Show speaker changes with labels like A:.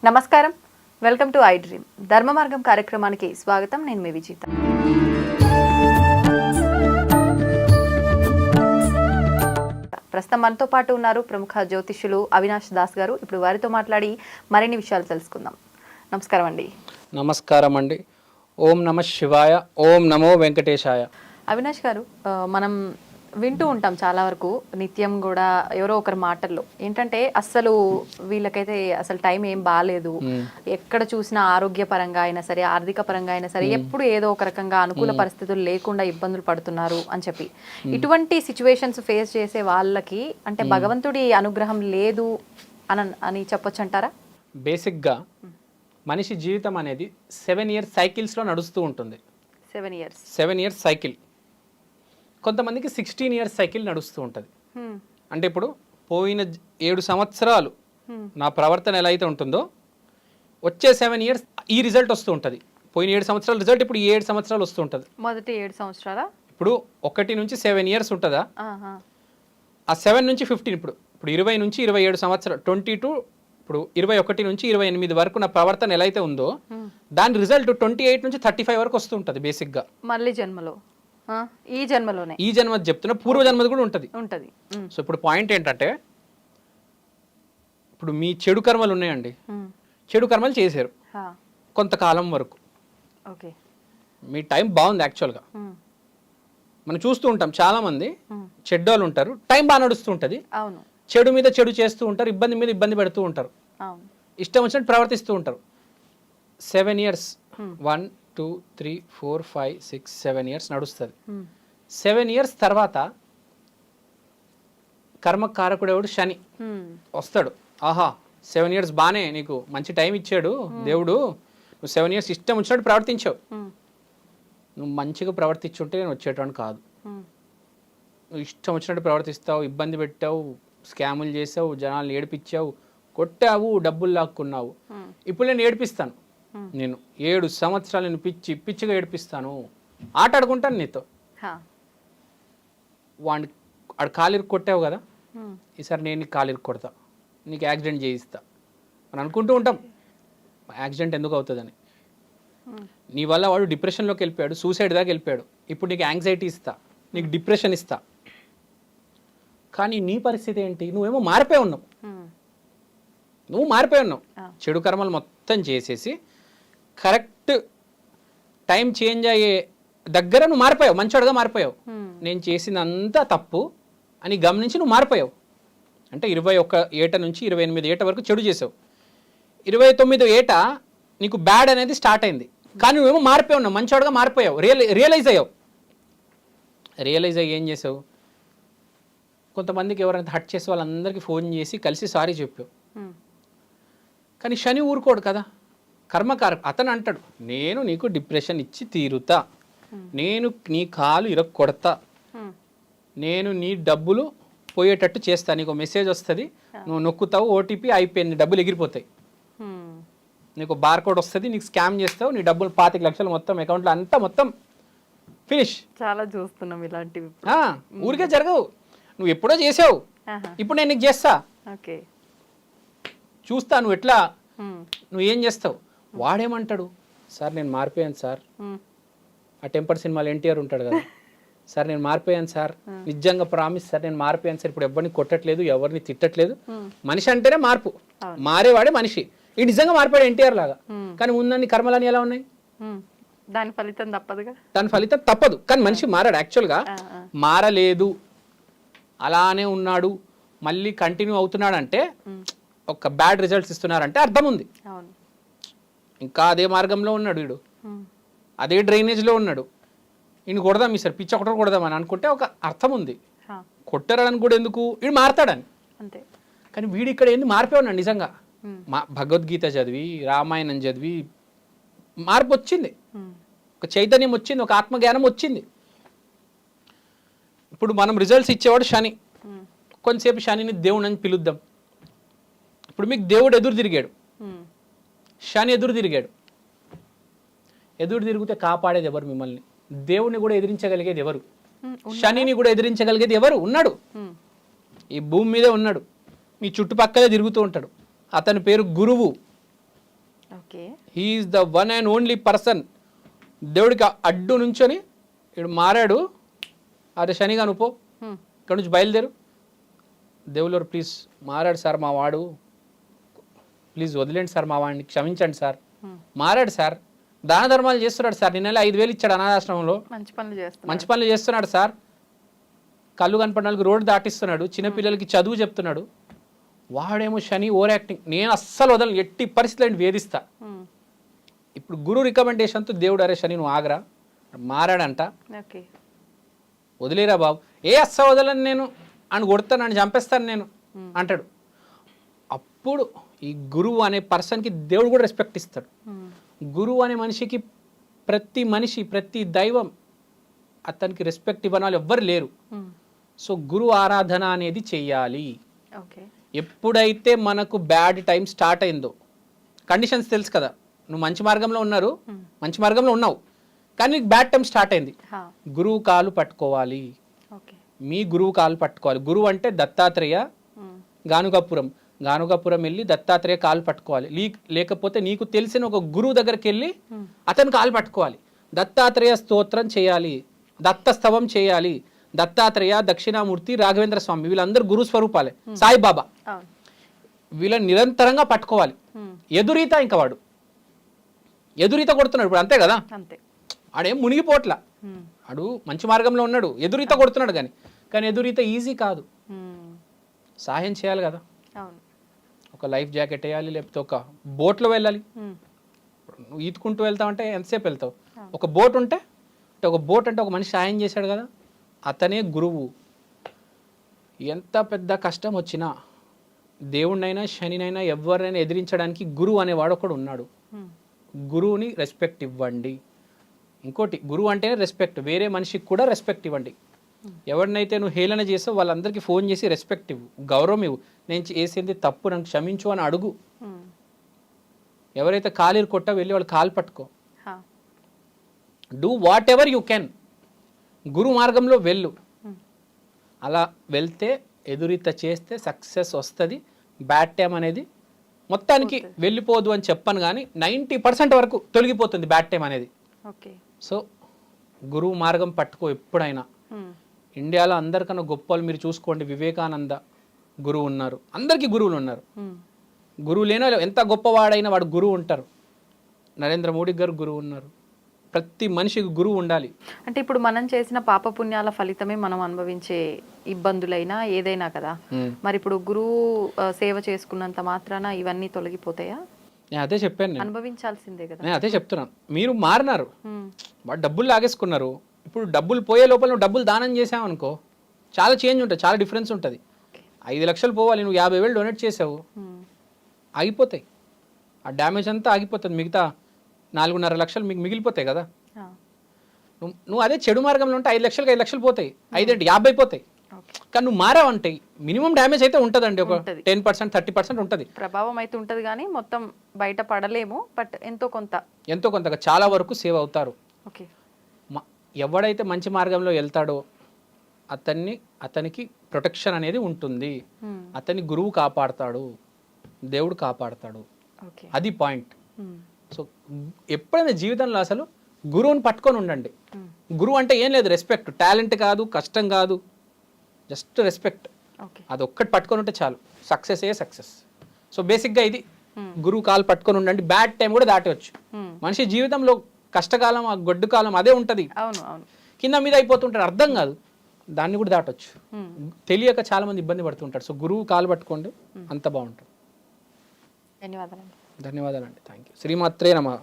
A: నమస్కారం, welcome to I dream. ధర్మ మార్గం కార్యక్రమానికి స్వాగతం. నేను మీ విజిత. ప్రస్తుతం మనతో పాటు ఉన్నారు ప్రముఖ జ్యోతిష్యులు అవినాష్ దాస్ గారు. ఇప్పుడు వారితో మాట్లాడి మరిన్ని విషయాలు తెలుసుకుందాం. నమస్కారం అండి.
B: నమస్కారం అండి. ఓం నమ శివాయ, ఓం నమో వెంకటేశాయ.
A: అవినాష్ గారు, మనం వింటూ ఉంటాం చాలా వరకు నిత్యం కూడా ఎవరో ఒకరి మాటల్లో ఏంటంటే అస్సలు వీళ్ళకైతే అసలు టైం ఏం బాగాలేదు, ఎక్కడ చూసినా ఆరోగ్యపరంగా అయినా సరే ఆర్థిక పరంగా అయినా సరే ఎప్పుడు ఏదో ఒక రకంగా అనుకూల పరిస్థితులు లేకుండా ఇబ్బందులు పడుతున్నారు అని చెప్పి ఇటువంటి సిచ్యువేషన్స్ ఫేస్ చేసే వాళ్ళకి అంటే భగవంతుడి అనుగ్రహం లేదు అని చెప్పొచ్చు అంటారా?
B: బేసిక్గా మనిషి జీవితం అనేది 7 years సైకిల్స్లో నడుస్తూ ఉంటుంది. 7 years సైకిల్. కొంతమందికి 16 years సైకిల్ నడుస్తూ ఉంటుంది. అంటే ఇప్పుడు పోయిన 7 సంవత్సరాలు నా ప్రవర్తన ఎలా అయితే ఉంటుందో వచ్చే 7 years ఈ రిజల్ట్ వస్తూ ఉంటుంది. పోయిన 7 సంవత్సరాల రిజల్ట్ ఇప్పుడు ఈ 7 సంవత్సరాలు వస్తూ ఉంటుంది.
A: మొదటి 7 సంవత్సరాల
B: ఇప్పుడు 1 నుంచి 7 years ఉంటుందా, ఆ 7 నుంచి 15 ఇప్పుడు 20 నుంచి 27 సంవత్సరాలు 22 ఇప్పుడు 21 నుంచి 28 వరకు నా ప్రవర్తన ఎలా అయితే ఉందో దాని రిజల్ట్ 28 నుంచి 35 వరకు వస్తూ ఉంటుంది. బేసిక్గా మళ్ళీ
A: జన్మలో ఈ జన్మలోనే
B: ఈ జన్మ చెప్తున్నా, పూర్వ జన్మది కూడా ఉంటుంది. సో ఇప్పుడు పాయింట్ ఏంటంటే ఇప్పుడు మీ చెడు కర్మలు ఉన్నాయండి, చెడు కర్మలు చేశారు కొంతకాలం వరకు, మీ టైం బాగుంది. యాక్చువల్గా మనం చూస్తూ ఉంటాం చాలా మంది చెడ్డోళ్ళు ఉంటారు, టైం బాగా నడుస్తూ ఉంటుంది, చెడు మీద చెడు చేస్తూ ఉంటారు, ఇబ్బంది మీద ఇబ్బంది పెడుతూ ఉంటారు, ఇష్టం వచ్చినట్టు ప్రవర్తిస్తూ ఉంటారు. 7 years 1 2 3 4 5 6 7 years నడుస్తుంది. 7 years తర్వాత కర్మకారకుడు ఎవడు? శని వస్తాడు. ఆహా 7 years బానే నీకు మంచి టైం ఇచ్చాడు దేవుడు, నువ్వు 7 years ఇష్టం వచ్చినట్టు ప్రవర్తించావు, నువ్వు మంచిగా ప్రవర్తించుంటే నేను వచ్చేటవాడిని కాదు, నువ్వు ఇష్టం వచ్చినట్టు ప్రవర్తిస్తావు, ఇబ్బంది పెట్టావు, స్కాములు చేసావు, జనాలను ఏడిపించావు, కొట్టావు, డబ్బులు లాక్కున్నావు, ఇప్పుడు నేను ఏడిపిస్తాను, నేను 7 సంవత్సరాలు నేను పిచ్చిగా ఏడిపిస్తాను, ఆట ఆడుకుంటాను నీతో. వాడిని ఆడు కాలిరికి కొట్టావు కదా, ఈసారి నేను నీకు కాలిరికి కొడతా, నీకు యాక్సిడెంట్ చేయిస్తా అని అనుకుంటూ ఉంటాం. యాక్సిడెంట్ ఎందుకు అవుతుందని, నీ వల్ల వాడు డిప్రెషన్లోకి వెళ్ళిపోయాడు, సూసైడ్ దాకా వెళ్ళిపోయాడు, ఇప్పుడు నీకు యాంగ్జైటీ ఇస్తా, నీకు డిప్రెషన్ ఇస్తా. కానీ నీ పరిస్థితి ఏంటి? నువ్వేమో మారిపోయి ఉన్నావు, నువ్వు మారిపోయి ఉన్నావు, చెడు కర్మలు మొత్తం చేసేసి కరెక్ట్ టైం చేంజ్ అయ్యే దగ్గర నువ్వు మారిపోయావు, మంచోడుగా మారిపోయావు. నేను చేసినంత తప్పు అని గమనించి నువ్వు మారిపోయావు. అంటే 21 ఏట నుంచి 28 ఏట వరకు చెడు చేసావు, 29 ఏట నీకు బ్యాడ్ అనేది స్టార్ట్ అయింది, కానీ నువ్వేమో మారిపోయి ఉన్నావు, మంచోడుగా మారిపోయావు, రియలైజ్ అయ్యావు. రియలైజ్ అయ్యి ఏం చేసావు? కొంతమందికి ఎవరైనా హట్ చేసే వాళ్ళందరికీ ఫోన్ చేసి కలిసి సారీ చెప్పావు. కానీ శని ఊరుకోడు కదా, కర్మకారక. అతను అంటాడు, నేను నీకు డిప్రెషన్ ఇచ్చి తీరుతా, నేను నీ కాలు కొడతా, నేను నీ డబ్బులు పోయేటట్టు చేస్తా, నీకు మెసేజ్ వస్తుంది, నువ్వు నొక్కుతావు, ఓటీపీ అయిపోయింది, డబ్బులు ఎగిరిపోతాయి, నీకు బార్కోడ్ వస్తుంది, నీకు స్కామ్ చేస్తావు, నీ డబ్బులు 25 లక్షలు మొత్తం అకౌంట్లో అంతా మొత్తం ఫినిష్.
A: చాలా చూస్తున్నాం ఇలాంటివి.
B: ఊరికే జరగవు, నువ్వు ఎప్పుడో చేసావు, ఇప్పుడు నేను నీకు చేస్తా, చూస్తా నువ్వు ఎట్లా, నువ్వు ఏం చేస్తావు. వాడేమంటాడు, సార్ నేను మారిపోయాను సార్, ఆ టెంపర్ సినిమాలో ఎన్టీఆర్ ఉంటాడు కదా, సార్ నేను మారిపోయాను సార్, నిజంగా ప్రామిస్ సార్ నేను మారిపోయాను సార్, ఇప్పుడు ఎవరిని కొట్టట్లేదు, ఎవరిని తిట్టట్లేదు, మనిషి అంటేనే మార్పు, మారేవాడే మనిషి. ఈ నిజంగా మారిపోయాడు ఎన్టీఆర్ లాగా, కానీ ముందని కర్మలని ఎలా ఉన్నాయి,
A: దాని ఫలితం తప్పదుగా,
B: దాని ఫలితం తప్పదు. కానీ మనిషి మారాడు, యాక్చువల్గా మారలేదు, అలానే ఉన్నాడు, మళ్ళీ కంటిన్యూ అవుతున్నాడు అంటే ఒక బ్యాడ్ రిజల్ట్స్ ఇస్తున్నారంటే అర్థం ఉంది. ఇంకా అదే మార్గంలో ఉన్నాడు వీడు, అదే డ్రైనేజ్లో ఉన్నాడు, ఈయన కొడదాం ఈసారి పిచ్చ కొట్టరు కొడదాం అని అనుకుంటే ఒక అర్థం ఉంది. కొట్టరని కూడా ఎందుకు, వీడు మారతాడని. కానీ వీడు ఇక్కడ ఏంది మారిపోయి ఉన్నాడు నిజంగా. భగవద్గీత చదివి, రామాయణం చదివి మార్పు వచ్చింది, ఒక చైతన్యం వచ్చింది, ఒక ఆత్మజ్ఞానం వచ్చింది. ఇప్పుడు మనం రిజల్ట్స్ ఇచ్చేవాడు శని, కొంతసేపు శనిని దేవుడు అని పిలుద్దాం. ఇప్పుడు మీకు దేవుడు ఎదురు తిరిగాడు, శని ఎదురు తిరిగాడు. ఎదురు తిరిగితే కాపాడేది ఎవరు మిమ్మల్ని? దేవుని కూడా ఎదిరించగలిగేది ఎవరు? శనిని కూడా ఎదిరించగలిగేది ఎవరు? ఉన్నాడు, ఈ భూమి మీదే ఉన్నాడు, మీ చుట్టుపక్కలే తిరుగుతూ ఉంటాడు. అతని పేరు గురువు.
A: Okay.
B: He's the one and only person. దేవుడికి అడ్డు నుంచొని ఇడు మారాడు, అరే శనిగా నువ్వు పో, ఇక్కడ నుంచి బయలుదేరు. దేవుళ్ళు ప్లీజ్ మారాడు సార్ మా వాడు, ప్లీజ్ వదిలేండి సార్ మా వాడిని, క్షమించండి సార్. మారాడు సార్, దాన ధర్మాలు చేస్తున్నాడు సార్, నిన్న 5,000 ఇచ్చాడు అనాథాశ్రమంలో, మంచి పనులు చేస్తున్నాడు సార్, కళ్ళు కనపడిన వాళ్ళకి రోడ్డు దాటిస్తున్నాడు, చిన్నపిల్లలకి చదువు చెప్తున్నాడు. వాడేమో శని ఓవర్ యాక్టింగ్. నేను అస్సలు వదలను, ఎట్టి పరిస్థితులను వేధిస్తా. ఇప్పుడు గురు రికమెండేషన్తో దేవుడు అరే శని నువ్వు ఆగరా, మారాడంట, వదిలేరా బాబు, అస్సలు వదలను నేను అని కొడతాను, నన్ను చంపేస్తాను నేను అంటాడు. అప్పుడు ఈ గురువు అనే పర్సన్కి దేవుడు కూడా రెస్పెక్ట్ ఇస్తాడు. గురువు అనే మనిషికి ప్రతి మనిషి, ప్రతి దైవం అతనికి రెస్పెక్ట్ ఇవ్వని వాళ్ళు ఎవ్వరు లేరు. సో గురు ఆరాధన అనేది చెయ్యాలి. ఎప్పుడైతే మనకు బ్యాడ్ టైం స్టార్ట్ అయిందో, కండిషన్స్ తెలుసు కదా, నువ్వు మంచి మార్గంలో ఉన్నావు కానీ నీకు బ్యాడ్ టైం స్టార్ట్ అయింది, గురువు కాలు పట్టుకోవాలి. మీ గురువు కాలు పట్టుకోవాలి. గురువు అంటే దత్తాత్రేయ, గానుగాపురం వెళ్ళి దత్తాత్రేయ కాలు పట్టుకోవాలి. లేకపోతే నీకు తెలిసిన ఒక గురువు దగ్గరికి వెళ్ళి అతని కాలు పట్టుకోవాలి. దత్తాత్రేయ స్తోత్రం చేయాలి, దత్తస్తవం చేయాలి. దత్తాత్రేయ, దక్షిణామూర్తి, రాఘవేంద్ర స్వామి వీళ్ళందరూ గురు స్వరూపాలే. సాయిబాబా వీళ్ళని నిరంతరంగా పట్టుకోవాలి. ఎదురీత ఇంకా వాడు ఎదురీత కొడుతున్నాడు ఇప్పుడు, అంతే కదా, ఆడేం మునిగిపోట్లా, ఆడు మంచి మార్గంలో ఉన్నాడు, ఎదురీత కొడుతున్నాడు. కానీ ఎదురీత ఈజీ కాదు, సహాయం చేయాలి కదా. ఒక లైఫ్ జాకెట్ వేయాలి, లేకపోతే ఒక బోట్లో వెళ్ళాలి. నువ్వు ఈదుకుంటూ వెళ్తావంటే ఎంతసేపు వెళ్తావు? ఒక బోట్ ఉంటే, ఒక బోట్ అంటే ఒక మనిషి సాయం చేశాడు కదా, అతనే గురువు. ఎంత పెద్ద కష్టం వచ్చినా, దేవుణ్ణైనా శనినైనా ఎవరినైనా ఎదిరించడానికి గురువు అనేవాడు ఒకడు ఉన్నాడు. గురువుని రెస్పెక్ట్ ఇవ్వండి. ఇంకోటి, గురువు అంటేనే రెస్పెక్ట్, వేరే మనిషికి కూడా రెస్పెక్ట్ ఇవ్వండి. ఎవరినైతే నువ్వు హేళన చేసావు వాళ్ళందరికీ ఫోన్ చేసి రెస్పెక్ట్ ఇవ్వు, గౌరవం ఇవ్వు. నేను చేసింది తప్పు, నన్ను క్షమించు అని అడుగు. ఎవరైతే కాలు కొట్టా వెళ్ళి వాళ్ళు కాలు పట్టుకో. Do whatever you can. గురు మార్గంలో వెళ్ళు. అలా వెళ్తే, ఎదురీత చేస్తే సక్సెస్ వస్తుంది. బ్యాడ్ టైం అనేది మొత్తానికి వెళ్ళిపోదు అని చెప్పను, కానీ 90% వరకు తొలగిపోతుంది బ్యాడ్ టైం అనేది. సో గురువు మార్గం పట్టుకో ఎప్పుడైనా. ఇండియాలో అందరికన్నా గొప్ప వాళ్ళు మీరు చూసుకోండి, వివేకానంద గురువు ఉన్నారు, అందరికీ గురువులు ఉన్నారు. గురువు లేని వాళ్ళు ఎంత గొప్పవాడైనా వాడు గురువు ఉంటారు. నరేంద్ర మోడీ గారు గురువు ఉన్నారు. ప్రతి మనిషికి గురువు ఉండాలి.
A: అంటే ఇప్పుడు మనం చేసిన పాపపుణ్యాల ఫలితమే మనం అనుభవించే ఇబ్బందులైనా ఏదైనా కదా, మరి ఇప్పుడు గురువు సేవ చేసుకున్నంత మాత్రాన ఇవన్నీ తొలగిపోతాయా?
B: నేను అదే చెప్పాను,
A: అనుభవించాల్సిందే కదా.
B: నేను అదే చెప్తున్నాను. మీరు మారినారు, వాడు డబ్బులు లాగేసుకున్నారు. ఇప్పుడు డబ్బులు పోయే లోపల నువ్వు డబ్బులు దానం చేసావు అనుకో, చాలా చేంజ్ ఉంటుంది, చాలా డిఫరెన్స్ ఉంటుంది. 5 లక్షలు పోవాలి, నువ్వు 50,000 డొనేట్ చేసావు, ఆగిపోతాయి. ఆ డ్యామేజ్ అంతా ఆగిపోతుంది. మిగతా 4.5 లక్షలు మీకు మిగిలిపోతాయి కదా. నువ్వు అదే చెడు మార్గంలో ఉంటే 5 లక్షలకి 5 లక్షలు పోతాయి, 5 50 పోతాయి. కానీ నువ్వు మారావంటే మినిమం డ్యామేజ్ అయితే ఉంటుందండి, ఒక 10% 30% ఉంటుంది.
A: ప్రభావం అయితే ఉంటుంది కానీ మొత్తం బయట పడలేము, బట్ ఎంతో కొంత
B: చాలా వరకు సేవ్ అవుతారు. ఎవడైతే మంచి మార్గంలో వెళ్తాడో అతనికి ప్రొటెక్షన్ అనేది ఉంటుంది. అతని గురువు కాపాడతాడు, దేవుడు కాపాడతాడు. అది పాయింట్. సో ఎప్పుడైనా జీవితంలో అసలు గురువుని పట్టుకొని ఉండండి. గురువు అంటే ఏం లేదు, రెస్పెక్ట్, టాలెంట్ కాదు, కష్టం కాదు, జస్ట్ రెస్పెక్ట్. అది ఒక్కటి పట్టుకొని ఉంటే చాలు, సక్సెస్. సో బేసిక్గా ఇది, గురువు కాలు పట్టుకొని ఉండండి. బ్యాడ్ టైం కూడా దాటవచ్చు. మనిషి జీవితంలో కష్టకాలం, ఆ గొడ్డు కాలం అదే ఉంటుంది, కింద మీద అయిపోతుంటారు, అర్థం కాదు, దాన్ని కూడా దాటవచ్చు. తెలియక చాలా మంది ఇబ్బంది పడుతుంటారు. సో గురువు కాలు పట్టుకోండి, అంత బాగుంటుంది.
A: ధన్యవాదాలండి.
B: ధన్యవాదాలండి. Thank you. శ్రీమాత్రే నమః.